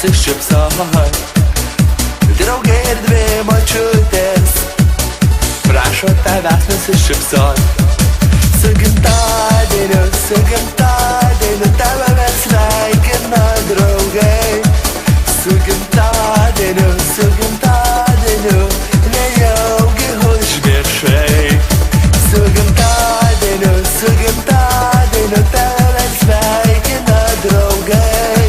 nusišypsok. Draugai ir dvi močiutės prašo tavęs nusišypsot. Su gimtadieniu, tave mes sveikina draugai. Su gimtadieniu, nejaugi užmiršai. Su gimtadieniu, tave mes sveikina draugai.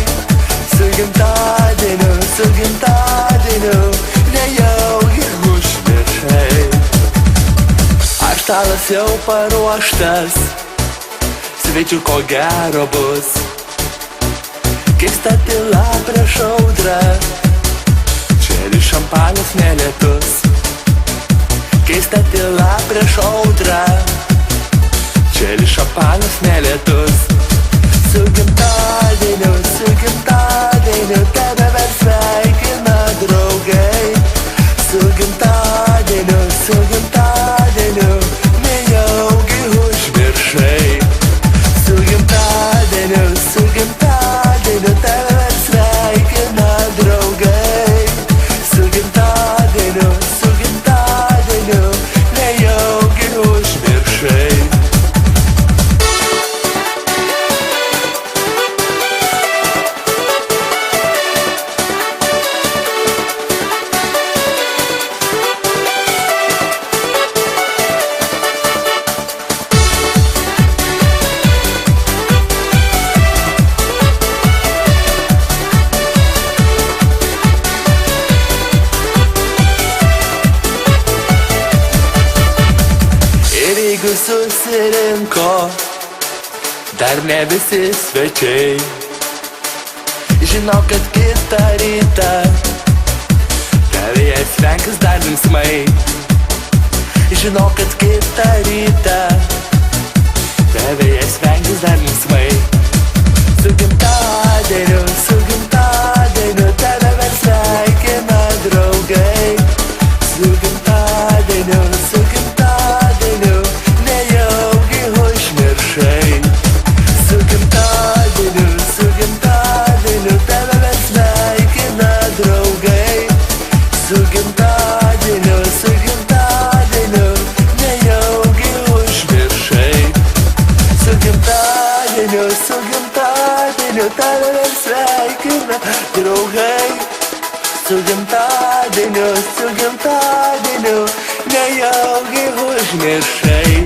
Su gimtadieniu, nejaugi užmiršai. Ar stalas jau paruoštas, svečių ko gero bus. Keista tyla prieš audrą, čia ir šampanas nelietus. Keista tyla prieš audrą, čia ir šampanas nelietus. Su gimtadieniu, tave mes sveikina draugai. Su gimtadieniu, nejaugi užmiršai. Su gimtadieniu, tave mes sveikina draugai. Su gimtadieniu, nejaugi užmiršai. Jeigu susirinko dar ne visi svečiai, žinau, kad kitą rytą tavėje sveikins dar linksmai. Žinau, kad kitą rytą tavėje sveikins dar linksmai. Su gimtadieniu, tave mes sveikina draugai. Su gimtadieniu, nejaugi užmiršai. Su gimtadieniu, tave mes sveikina draugai. Su gimtadieniu, nejaugi užmiršai. Su gimtadieniu, tave mes sveikina draugai. Su gimtadieniu, nejaugi užmiršai.